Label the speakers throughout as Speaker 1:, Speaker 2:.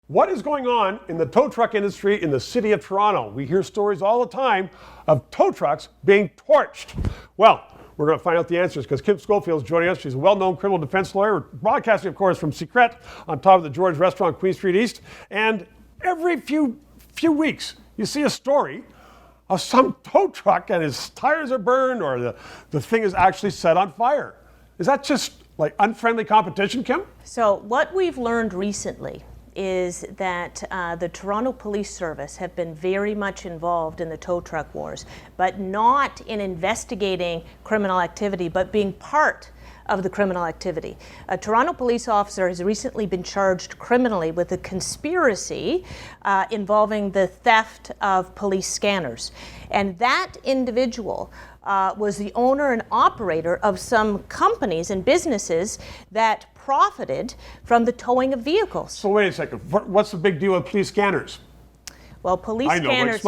Speaker 1: What is going on in the tow truck industry in the city of Toronto? We hear stories all the time of tow trucks being torched. Well, we're going to find out the answers because Kim Schofield is joining us. She's a well-known criminal defense lawyer, broadcasting, of course, from Secret on top of the George Restaurant, Queen Street East. And every few weeks, you see a story of some tow truck and his tires are burned or the thing is actually set on fire. Is that just like unfriendly competition, Kim?
Speaker 2: So what we've learned recently is that the Toronto Police Service have been very much involved in the tow truck wars, but not in investigating criminal activity, but being part of the criminal activity. A Toronto police officer has recently been charged criminally with a conspiracy involving the theft of police scanners. And that individual was the owner and operator of some companies and businesses that profited from the towing of vehicles.
Speaker 1: So wait a second, what's the big deal with police scanners?
Speaker 2: Well, police scanners,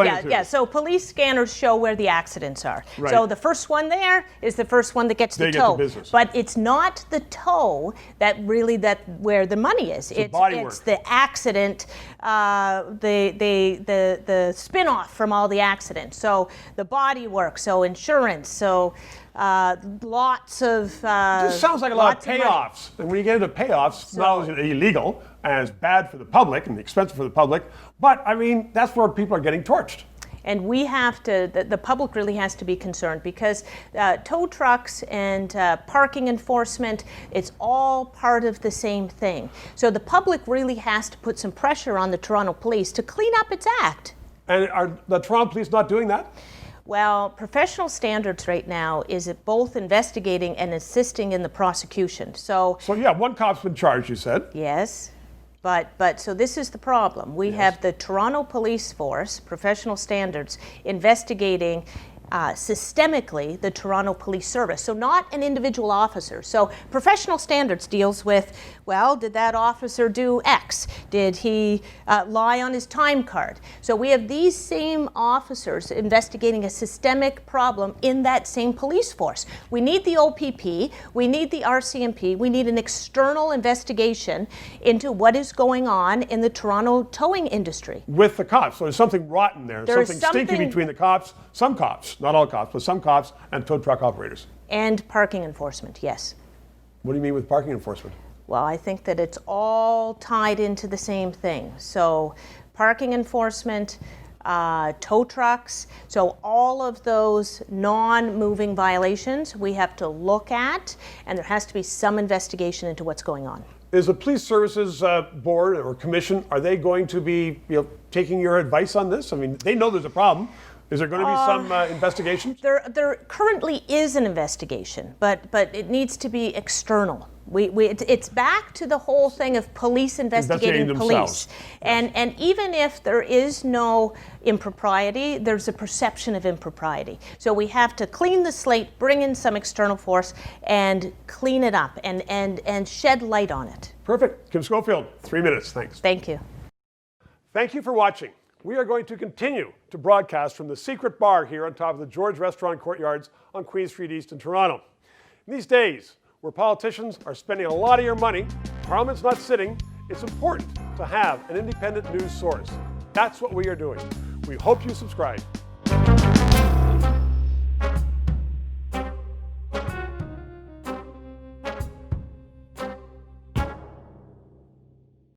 Speaker 2: so police scanners show where the accidents are. Right. So the first one there is the first one that gets the tow. But it's not the tow where the money is. It's the accident, the spin-off from all the accidents. So the body work, so insurance, so lots of
Speaker 1: this sounds like a lot of payoffs. And when you get into payoffs, not only is it illegal and it's bad for the public and expensive for the public, but I mean, that's where people are getting torched.
Speaker 2: And we have to, the public really has to be concerned because tow trucks and parking enforcement, it's all part of the same thing. So the public really has to put some pressure on the Toronto Police to clean up its act.
Speaker 1: And are the Toronto Police not doing that?
Speaker 2: Well, professional standards right now is both investigating and assisting in the prosecution. So
Speaker 1: yeah, one cop's been charged, you said.
Speaker 2: Yes. But so this is the problem. We have the Toronto Police Force, professional standards, investigating systemically the Toronto Police Service. So not an individual officer. So professional standards deals with, well, did that officer do X? Did he lie on his time card? So we have these same officers investigating a systemic problem in that same police force. We need the OPP, we need the RCMP, we need an external investigation into what is going on in the Toronto towing industry.
Speaker 1: With the cops, so there's something rotten there. There's something stinky between the cops, some cops, not all cops, but some cops and tow truck operators.
Speaker 2: And parking enforcement, yes.
Speaker 1: What do you mean with parking enforcement?
Speaker 2: Well, I think that it's all tied into the same thing. So parking enforcement, tow trucks, so all of those non-moving violations we have to look at, and there has to be some investigation into what's going on.
Speaker 1: Is the Police Services Board or Commission, are they going to be taking your advice on this? I mean, they know there's a problem. Is there going to be some investigation?
Speaker 2: There currently is an investigation, but it needs to be external. It's back to the whole thing of police investigating police. And even if there is no impropriety, there's a perception of impropriety. So we have to clean the slate, bring in some external force, and clean it up and shed light on it.
Speaker 1: Perfect. Kim Schofield, 3 minutes. Thanks.
Speaker 2: Thank you.
Speaker 1: Thank you for watching. We are going to continue to broadcast from the Secret Bar here on top of the George Restaurant Courtyards on Queen Street East in Toronto. In these days, where politicians are spending a lot of your money, Parliament's not sitting, it's important to have an independent news source. That's what we are doing. We hope you subscribe.